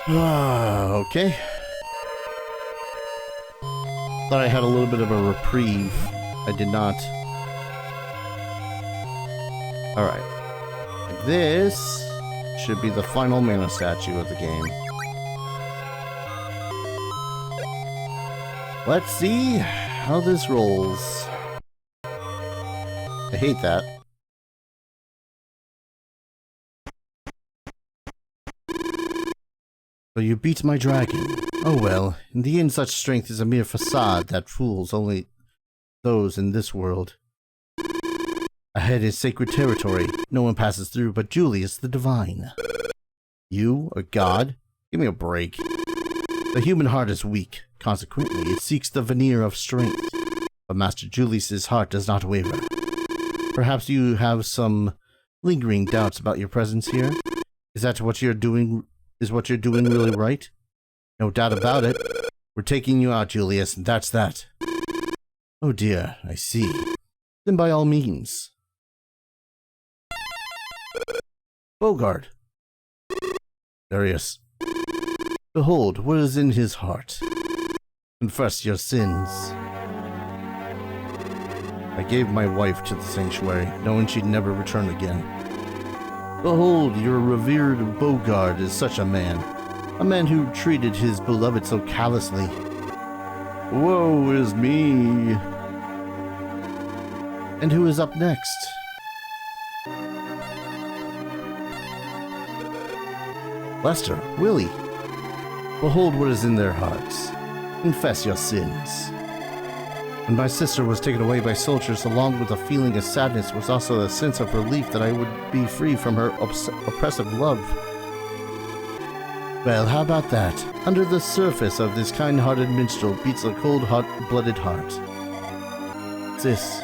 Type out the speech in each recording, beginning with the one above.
Okay. Thought I had a little bit of a reprieve. I did not. Alright. This should be the final mana statue of the game. Let's see how this rolls. I hate that. So you beat my dragon. Oh well, in the end such strength is a mere facade that fools only those in this world. Ahead is sacred territory. No one passes through but Julius the Divine. You, a god? Give me a break. The human heart is weak. Consequently, it seeks the veneer of strength. But Master Julius's heart does not waver. Perhaps you have some lingering doubts about your presence here? Is that what you're doing? Is what you're doing really right? No doubt about it. We're taking you out, Julius, and that's that. Oh dear, I see. Then by all means. Bogard. Darius. Behold, what is in his heart. Confess your sins. I gave my wife to the sanctuary, knowing she'd never return again. Behold, your revered Bogard is such a man who treated his beloved so callously. Woe is me. And who is up next? Lester, Willie. Behold what is in their hearts. Confess your sins. When my sister was taken away by soldiers, along with a feeling of sadness was also a sense of relief that I would be free from her oppressive love. Well, how about that? Under the surface of this kind-hearted minstrel beats a cold, hot-blooded heart. Sis.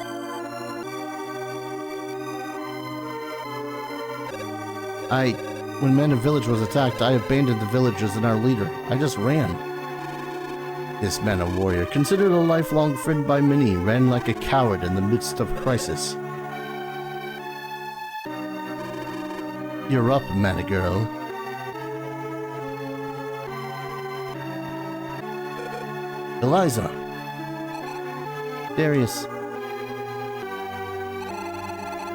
When Mana Village was attacked, I abandoned the villagers and our leader. I just ran. This man of warrior, considered a lifelong friend by many, ran like a coward in the midst of crisis. You're up, Mana girl. Eliza. Darius.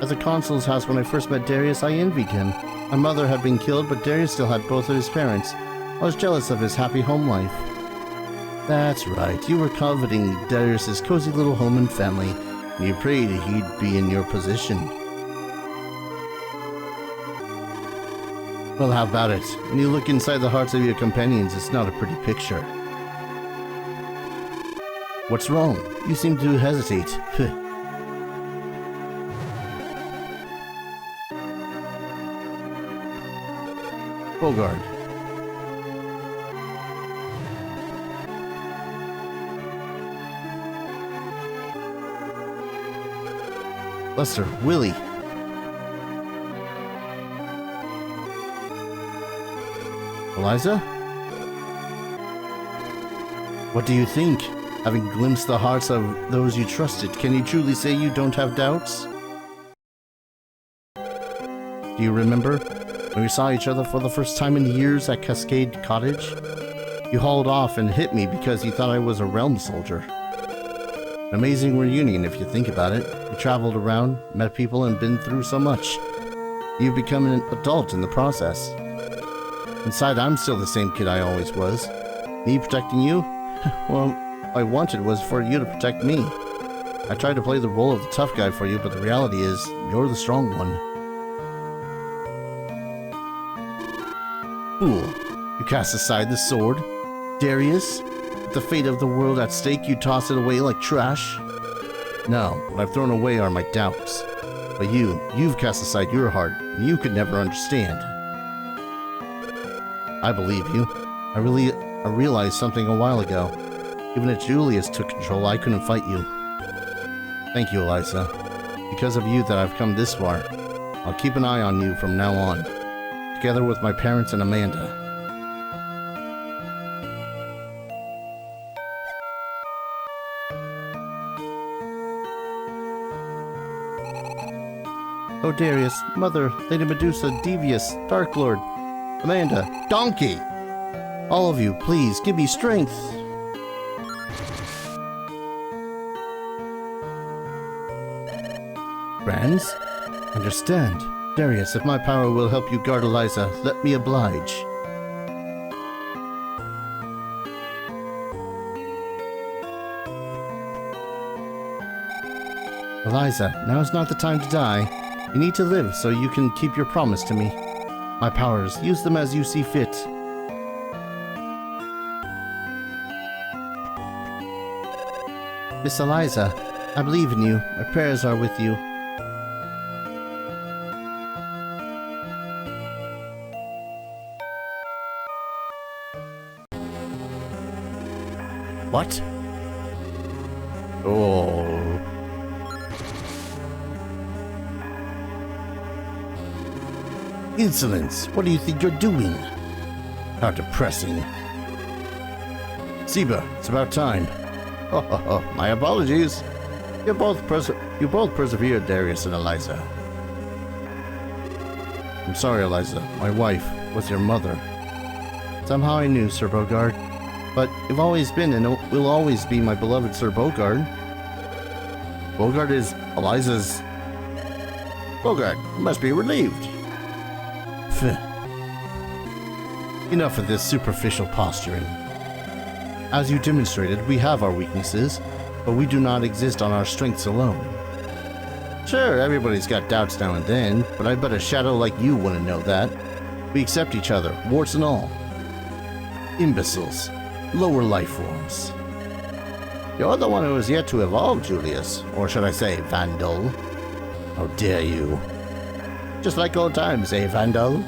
At the consul's house when I first met Darius, I envied him. My mother had been killed, but Darius still had both of his parents. I was jealous of his happy home life. That's right, you were coveting Darius's cozy little home and family, and you prayed he'd be in your position. Well, how about it? When you look inside the hearts of your companions, it's not a pretty picture. What's wrong? You seem to hesitate. Bogard. Lester, Willie. Eliza? What do you think? Having glimpsed the hearts of those you trusted, can you truly say you don't have doubts? Do you remember when we saw each other for the first time in years at Cascade Cottage? You hauled off and hit me because you thought I was a realm soldier. An amazing reunion if you think about it. You traveled around, met people, and been through so much. You've become an adult in the process. Inside, I'm still the same kid I always was. Me protecting you? Well, all I wanted was for you to protect me. I tried to play the role of the tough guy for you, but the reality is, you're the strong one. Fool. You cast aside the sword? Darius? With the fate of the world at stake, you toss it away like trash? No, what I've thrown away are my doubts. But you've cast aside your heart, and you could never understand. I believe you. I realized something a while ago. Even if Julius took control, I couldn't fight you. Thank you, Eliza. Because of you that I've come this far. I'll keep an eye on you from now on, together with my parents and Amanda. Oh, Darius, Mother, Lady Medusa, Devious, Dark Lord, Amanda, Donkey! All of you, please, give me strength! Friends? Understand. Darius, if my power will help you guard Eliza, let me oblige. Eliza, now is not the time to die. You need to live so you can keep your promise to me. My powers, use them as you see fit. Miss Eliza, I believe in you. My prayers are with you. What? Oh. Insolence! What do you think you're doing? How depressing. Siba, it's about time. Oh, my apologies. You both persevered, Darius and Eliza. I'm sorry, Eliza. My wife was your mother. Somehow I knew, Sir Bogard. But you've always been and will always be my beloved Sir Bogard. Bogard is Eliza's... Bogard, you must be relieved. Enough of this superficial posturing. As you demonstrated, we have our weaknesses, but we do not exist on our strengths alone. Sure, everybody's got doubts now and then, but I bet a shadow like you wouldn't know that. We accept each other, warts and all. Imbeciles. Lower life forms. You're the one who is yet to evolve, Julius. Or should I say, Vandal? How dare you? Just like old times, eh, Vandal?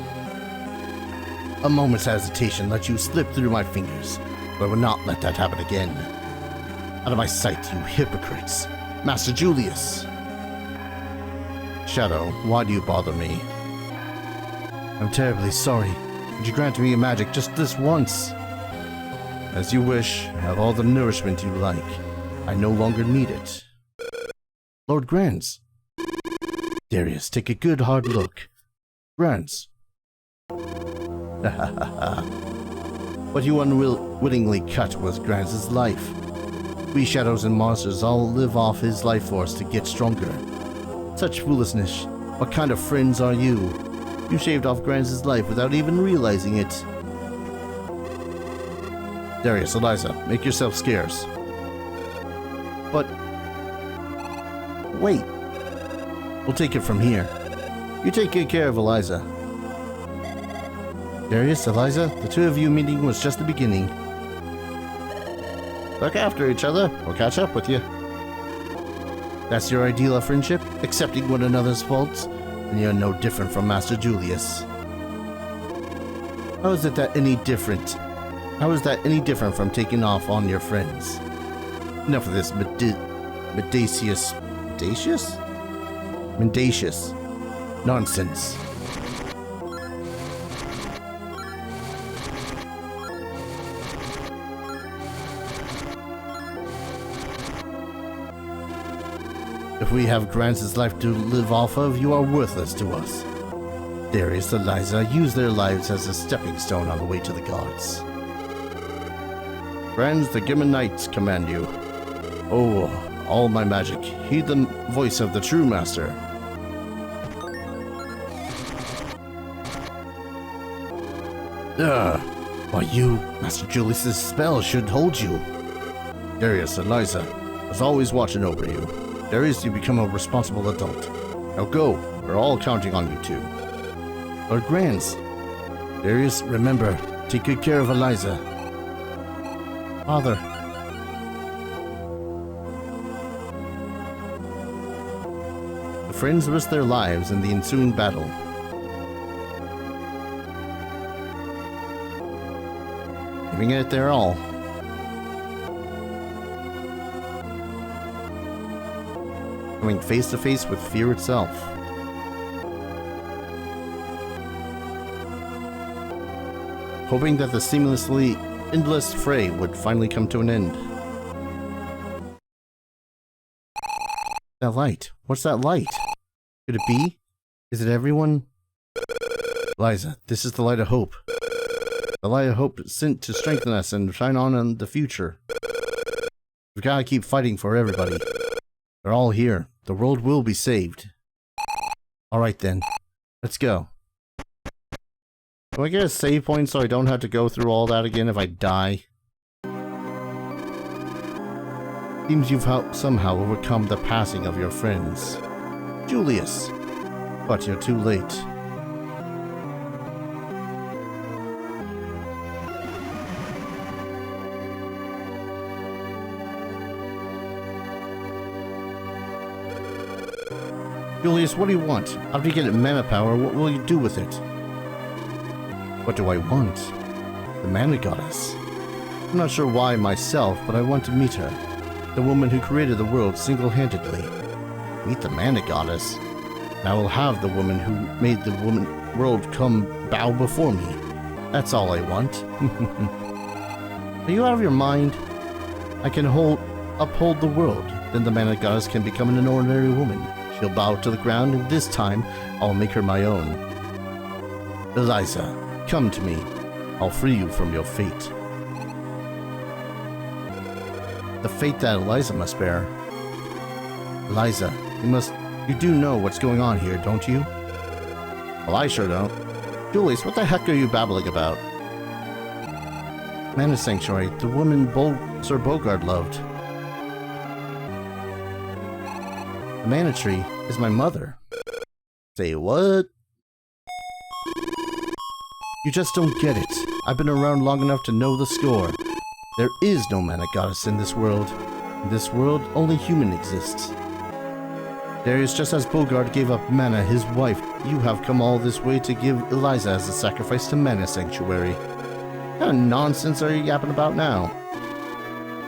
A moment's hesitation let you slip through my fingers, but I will not let that happen again. Out of my sight, you hypocrites. Master Julius! Shadow, why do you bother me? I'm terribly sorry. Would you grant me a magic just this once? As you wish, have all the nourishment you like. I no longer need it. Lord Grants. Darius, take a good hard look. Grants. What you unwittingly cut was Grants' life. We shadows and monsters all live off his life force to get stronger. Such foolishness. What kind of friends are you? You shaved off Grants' life without even realizing it. Darius, Eliza, make yourself scarce. But... wait. We'll take it from here. You take good care of Eliza. Darius, Eliza, the two of you meeting was just the beginning. Look after each other. We'll catch up with you. That's your ideal of friendship? Accepting one another's faults? And you're no different from Master Julius. How is that any different? How is that any different from taking off on your friends? Enough of this mendacious nonsense. If we have Grants' life to live off of, you are worthless to us. Darius and Eliza use their lives as a stepping stone on the way to the gods. Friends, the Gimmon Knights command you. Oh, all my magic, heed the voice of the true master. Why you, Master Julius' spell should hold you. Darius and Eliza was always watching over you. Darius, you become a responsible adult. Now go, we're all counting on you two. Lord Grants. Darius, remember, take good care of Eliza. Father. The friends risked their lives in the ensuing battle. Giving it their all. Coming face to face with fear itself. Hoping that the seamlessly endless fray would finally come to an end. That light. What's that light? Could it be? Is it everyone? Eliza, this is the light of hope. The light of hope is sent to strengthen us and shine on in the future. We've got to keep fighting for everybody. They're all here. The world will be saved. Alright then. Let's go. Do I get a save point so I don't have to go through all that again if I die? Seems you've somehow overcome the passing of your friends. Julius! But you're too late. Julius, what do you want? After you get mana power, what will you do with it? What do I want? The mana goddess. I'm not sure why myself, but I want to meet her. The woman who created the world single-handedly. Meet the mana goddess. And I will have the woman who made the world come bow before me. That's all I want. Are you out of your mind? I can uphold the world. Then the mana goddess can become an ordinary woman. She'll bow to the ground, and this time, I'll make her my own. Eliza, come to me. I'll free you from your fate. The fate that Eliza must bear. Eliza, you do know what's going on here, don't you? Well, I sure don't. Julius, what the heck are you babbling about? Mana Sanctuary, the woman Sir Bogard loved. The Mana Tree is my mother. Say what? You just don't get it. I've been around long enough to know the score. There is no mana goddess in this world. In this world, only human exists. Darius, just as Bogard gave up Mana, his wife, you have come all this way to give Eliza as a sacrifice to Mana Sanctuary. What kind of nonsense are you yapping about now?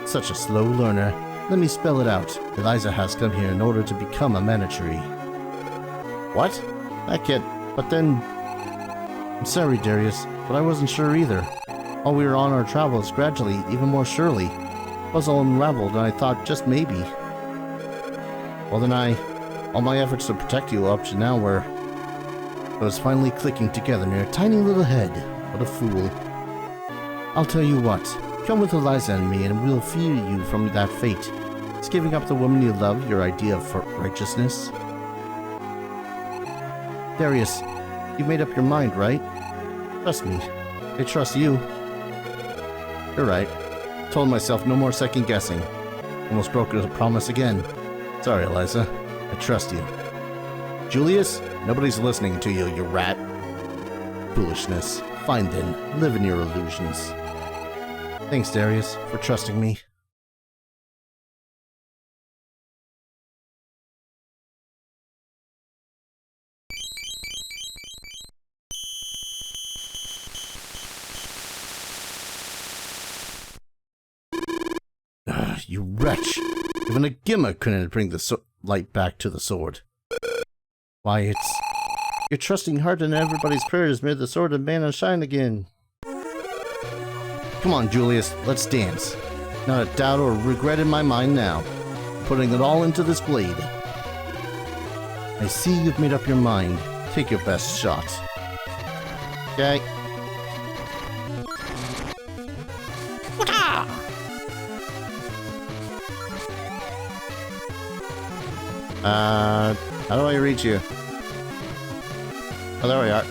Such a slow learner. Let me spell it out. Eliza has come here in order to become a Mana Tree. What? That kid. But then... I'm sorry, Darius, but I wasn't sure either. While we were on our travels, gradually, even more surely, puzzle unraveled, and I thought just maybe. Well then all my efforts to protect you up to now were... It was finally clicking together in your tiny little head. What a fool. I'll tell you what. Come with Eliza and me, and we'll free you from that fate. Is giving up the woman you love your idea of righteousness? Darius, you've made up your mind, right? Trust me. I trust you. You're right. Told myself no more second guessing. Almost broke a promise again. Sorry, Eliza. I trust you. Julius, nobody's listening to you, you rat. Foolishness. Fine then. Live in your illusions. Thanks, Darius, for trusting me. You wretch! Even a gimmer couldn't bring the light back to the sword. Why, your trusting heart and everybody's prayers made the sword of Mana shine again. Come on, Julius, let's dance. Not a doubt or regret in my mind now. Putting it all into this blade. I see you've made up your mind. Take your best shot. Okay. How do I reach you? Oh, there we are.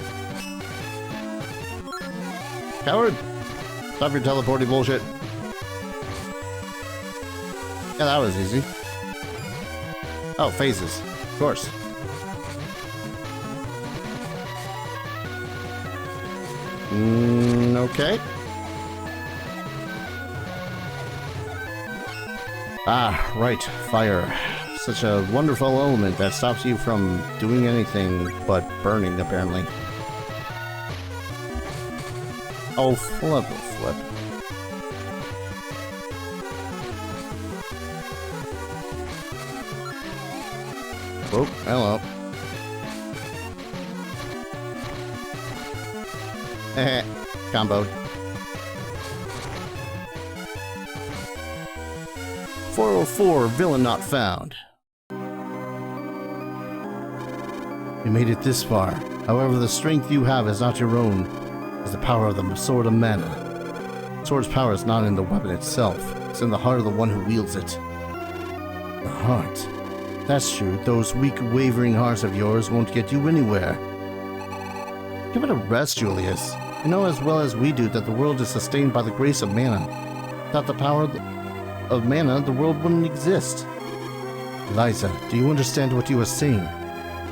Coward! Stop your teleporting bullshit. Yeah, that was easy. Oh, phases. Of course. Okay. Ah, right. Fire. Such a wonderful element that stops you from doing anything but burning, apparently. Oh, flip. Oh, hello. Comboed. 404, villain not found. You made it this far. However, the strength you have is not your own. is the power of the Sword of Mana. The sword's power is not in the weapon itself, it's in the heart of the one who wields it. The heart. That's true, those weak, wavering hearts of yours won't get you anywhere. Give it a rest, Julius. You know as well as we do that the world is sustained by the grace of mana. Without the power of mana, the world wouldn't exist. Eliza, do you understand what you are saying?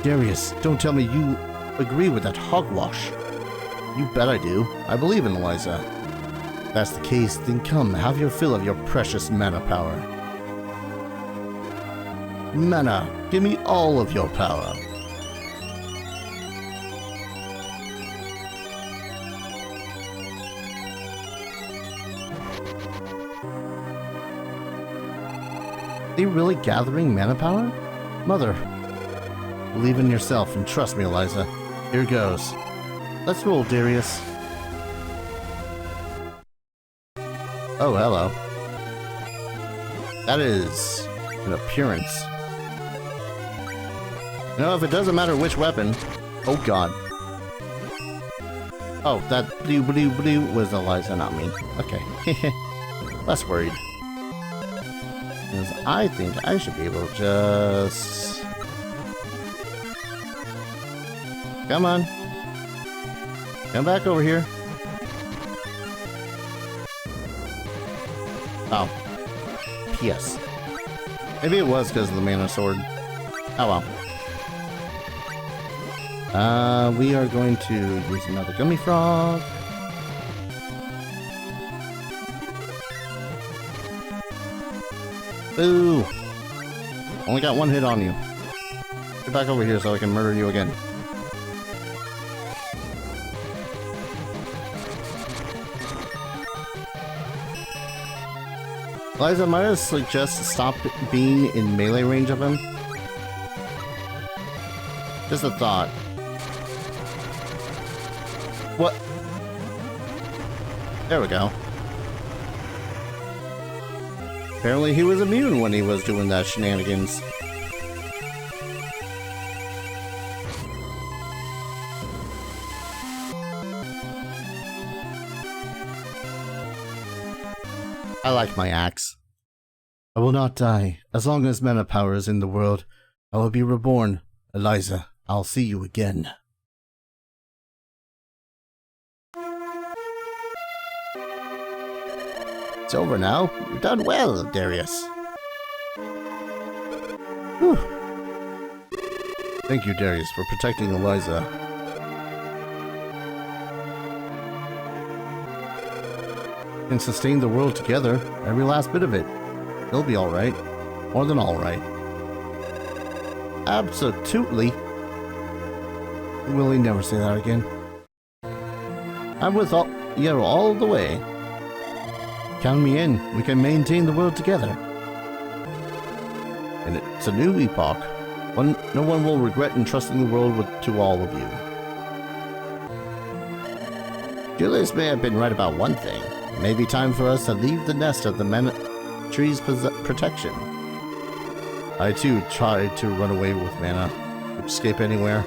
Darius, don't tell me you agree with that hogwash. You bet I do. I believe in Eliza. If that's the case, then come, have your fill of your precious mana power. Mana, give me all of your power. Are you really gathering mana power? Mother, believe in yourself and trust me, Eliza. Here goes. Let's roll, Darius. Oh, hello. That is an appearance. You know, if it doesn't matter which weapon... Oh, God. Oh, that blue was Eliza, not me. Okay. Less worried. Because I think I should be able to just... Come on. Come back over here. Oh. P.S. Maybe it was because of the mana sword. Oh well. We are going to use another gummy frog. Boo! Only got one hit on you. Get back over here so I can murder you again. Eliza, might I suggest stop being in melee range of him? Just a thought. What? There we go. Apparently he was immune when he was doing that shenanigans. I like my axe. I will not die. As long as mana power is in the world, I will be reborn. Eliza, I'll see you again. It's over now. You've done well, Darius. Whew. Thank you, Darius, for protecting Eliza. And sustain the world together, every last bit of it. He'll be alright. More than alright. Absolutely. Will he never say that again? I'm with you all the way. Count me in. We can maintain the world together. And it's a new epoch. No one will regret entrusting the world to all of you. Julius may have been right about one thing. It may be time for us to leave the nest of the mana tree's protection. I too tried to run away with Mana, to escape anywhere.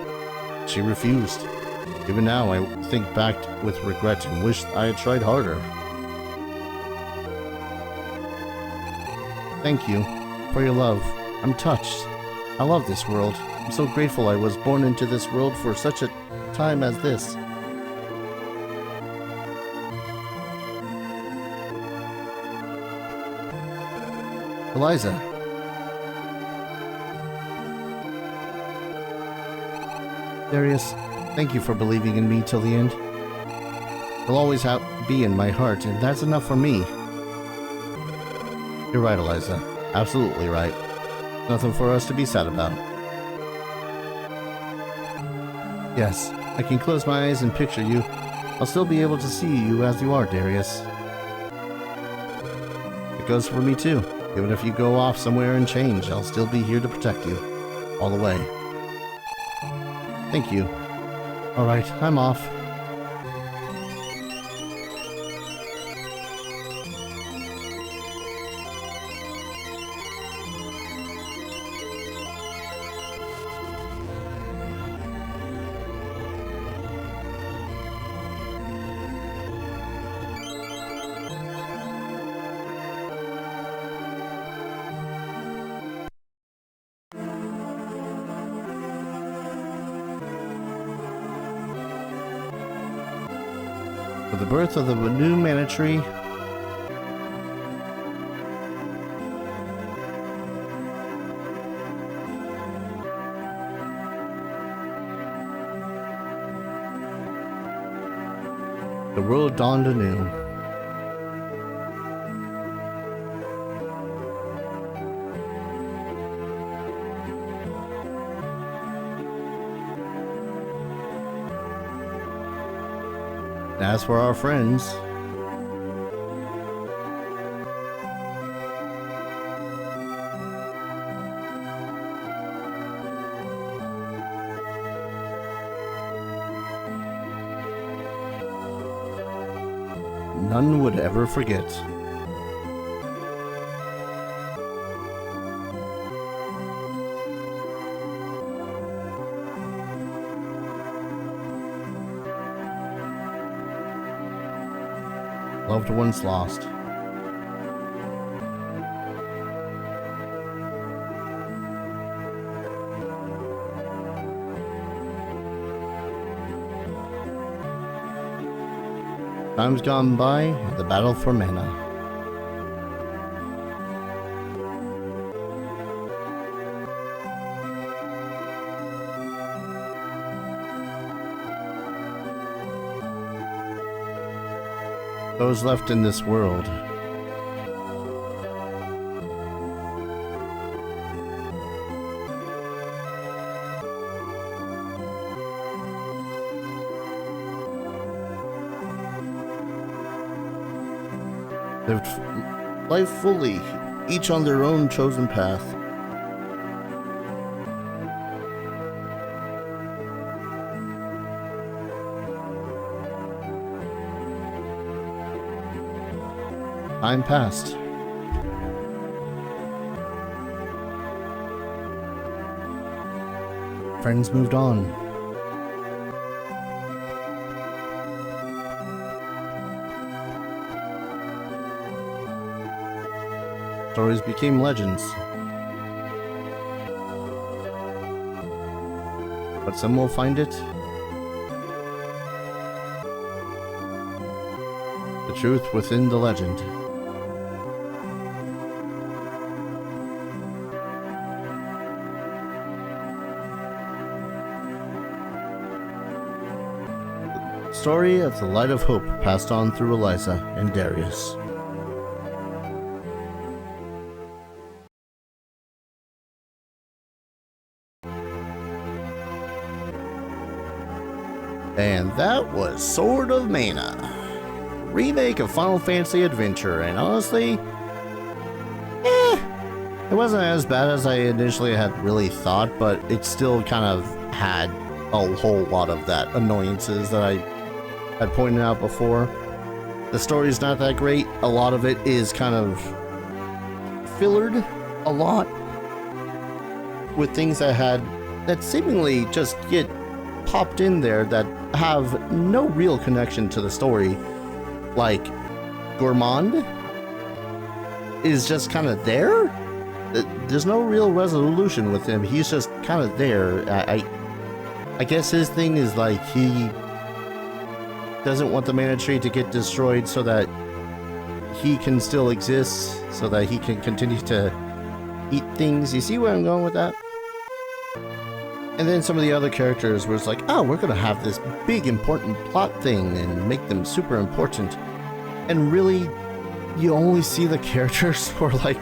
She refused. Even now I think back with regret and wish I had tried harder. Thank you for your love. I'm touched. I love this world. I'm so grateful I was born into this world for such a time as this. Eliza. Darius, thank you for believing in me till the end. You'll always be in my heart, and that's enough for me. You're right, Eliza. Absolutely right. Nothing for us to be sad about. Yes, I can close my eyes and picture you. I'll still be able to see you as you are, Darius. It goes for me too. Even if you go off somewhere and change, I'll still be here to protect you. All the way. Thank you. Alright, I'm off. With the birth of the new mana tree, the world dawned anew. As for our friends, none would ever forget. Loved ones lost. Times gone by, the battle for mana. Those left in this world. Lived life fully, each on their own chosen path. Time passed. Friends moved on. Stories became legends. But some will find it. The truth within the legend. Story of the light of hope passed on through Eliza and Darius. And that was Sword of Mana, remake of Final Fantasy Adventure, and honestly, it wasn't as bad as I initially had really thought, but it still kind of had a whole lot of that annoyances that I had pointed out before. The story's not that great. A lot of it is kind of fillered a lot with things that seemingly just get popped in there that have no real connection to the story. Like Gourmand is just kind of there. There's no real resolution with him. He's just kind of there. I guess his thing is like he doesn't want the mana tree to get destroyed so that he can still exist, so that he can continue to eat things. You see where I'm going with that? And then some of the other characters were like, oh, we're gonna have this big important plot thing and make them super important. And really, you only see the characters for like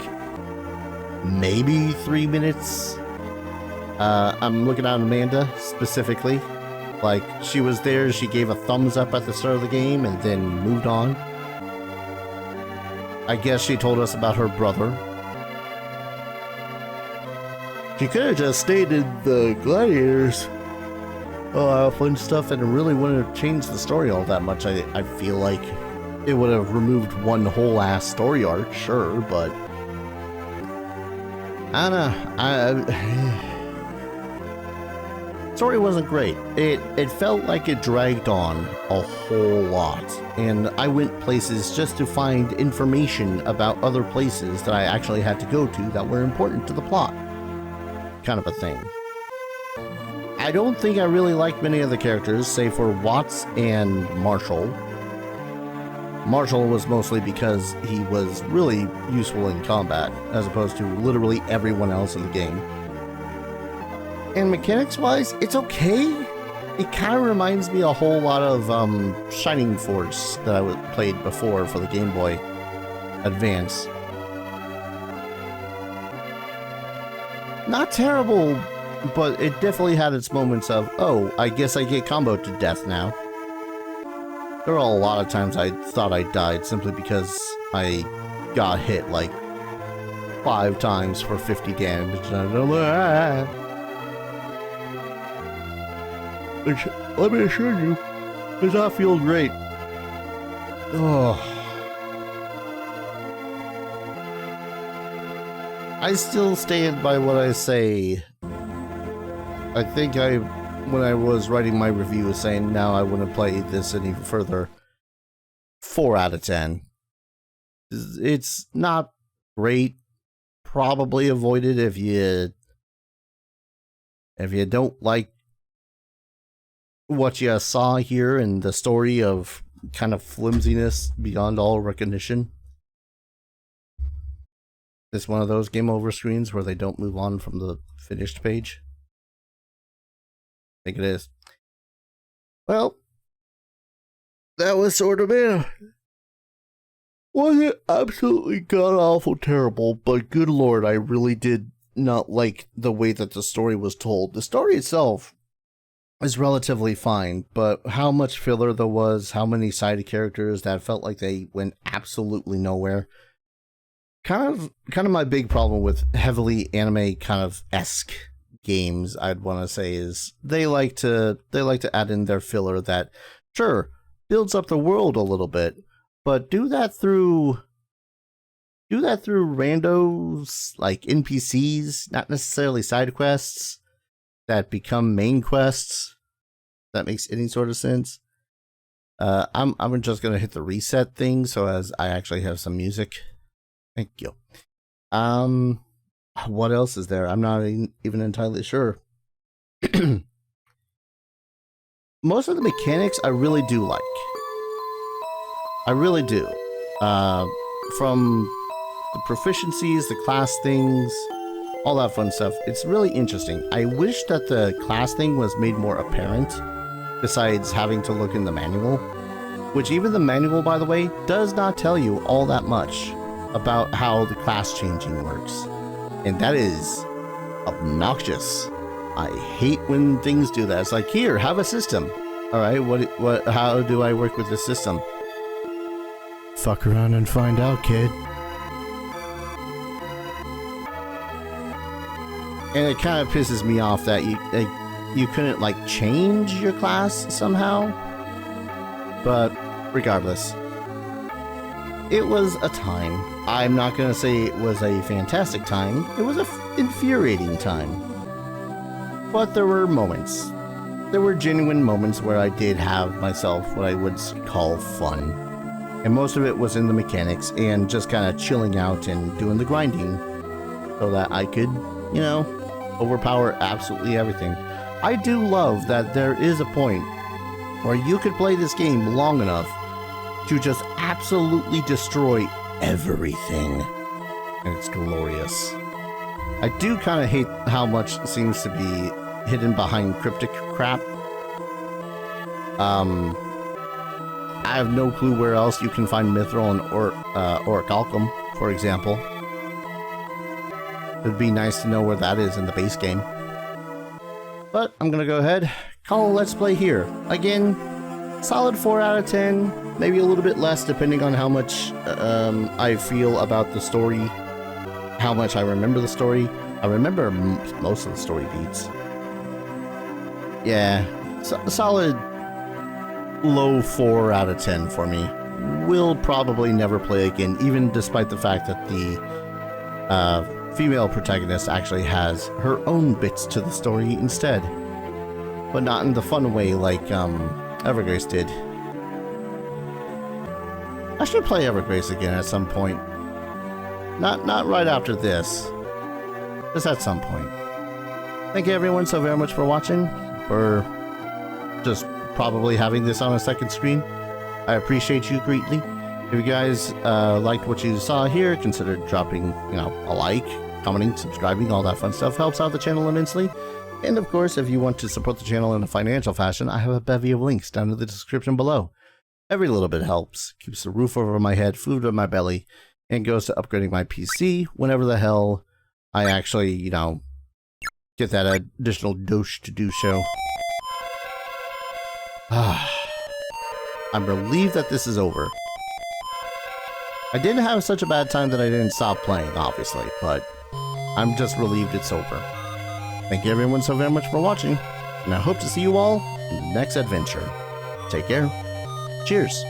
maybe 3 minutes. I'm looking at Amanda specifically. Like, she was there, she gave a thumbs up at the start of the game and then moved on. I guess she told us about her brother. She could have just stayed in the Gladiators. Fun stuff, and it really wouldn't have changed the story all that much. I feel like it would have removed one whole ass story arc, sure, but I don't know. Story wasn't great. It felt like it dragged on a whole lot, and I went places just to find information about other places that I actually had to go to that were important to the plot, kind of a thing. I don't think I really liked many of the characters, save for Watts and Marshall. Marshall was mostly because he was really useful in combat, as opposed to literally everyone else in the game. And mechanics-wise, it's okay. It kind of reminds me a whole lot of Shining Force that I played before for the Game Boy Advance. Not terrible, but it definitely had its moments of, oh, I guess I get comboed to death now. There were a lot of times I thought I died simply because I got hit like 5 times for 50 damage. Which, let me assure you, does not feel great. Oh. I still stand by what I say. I think when I was writing my review, was saying now I wouldn't play this any further. 4 out of 10. It's not great. Probably avoid it if you don't like what you saw here and the story of kind of flimsiness beyond all recognition. It's one of those game over screens where they don't move on from the finished page. I think it is. Well, that was sort of it. Wasn't absolutely god-awful terrible, but good lord, I really did not like the way that the story was told. The story itself is relatively fine, but how much filler there was, how many side characters that felt like they went absolutely nowhere. Kind of my big problem with heavily anime kind of esque games, I'd want to say, is they like to add in their filler that sure builds up the world a little bit, but do that through randos like NPCs, not necessarily side quests that become main quests. If that makes any sort of sense. I'm just gonna hit the reset thing so as I actually have some music. Thank you. What else is there? I'm not even entirely sure. Most of the mechanics I really do like. I really do. From the proficiencies, the class things, all that fun stuff. It's really interesting. I wish that the class thing was made more apparent, besides having to look in the manual. Which even the manual, by the way, does not tell you all that much about how the class changing works. And that is obnoxious. I hate when things do that. It's like, here, have a system. Alright, how do I work with this system? Fuck around and find out, kid. And it kind of pisses me off that you couldn't, like, change your class somehow. But regardless, it was a time. I'm not going to say it was a fantastic time. It was an infuriating time. But there were moments. There were genuine moments where I did have myself what I would call fun. And most of it was in the mechanics and just kind of chilling out and doing the grinding so that I could, you know, overpower absolutely everything. I do love that there is a point where you could play this game long enough to just absolutely destroy everything. And it's glorious. I do kind of hate how much seems to be hidden behind cryptic crap. I have no clue where else you can find Mithril and Orichalcum, for example. It'd be nice to know where that is in the base game. But I'm gonna go ahead, call a Let's Play here. Again, solid 4 out of 10, maybe a little bit less depending on how much I feel about the story, how much I remember the story. I remember most of the story beats. Yeah, solid low 4 out of 10 for me. Will probably never play again, even despite the fact that the female protagonist actually has her own bits to the story instead. But not in the fun way like Evergrace did. I should play Evergrace again at some point. Not right after this. Just at some point. Thank you everyone so very much for watching. For just probably having this on a second screen. I appreciate you greatly. If you guys liked what you saw here, consider dropping, a like, commenting, subscribing, all that fun stuff. Helps out the channel immensely. And of course, if you want to support the channel in a financial fashion, I have a bevy of links down in the description below. Every little bit helps, keeps the roof over my head, food in my belly, and goes to upgrading my PC whenever the hell I actually, get that additional dosh to do so. I'm relieved that this is over. I didn't have such a bad time that I didn't stop playing, obviously, but I'm just relieved it's over. Thank you everyone so very much for watching, and I hope to see you all in the next adventure. Take care. Cheers.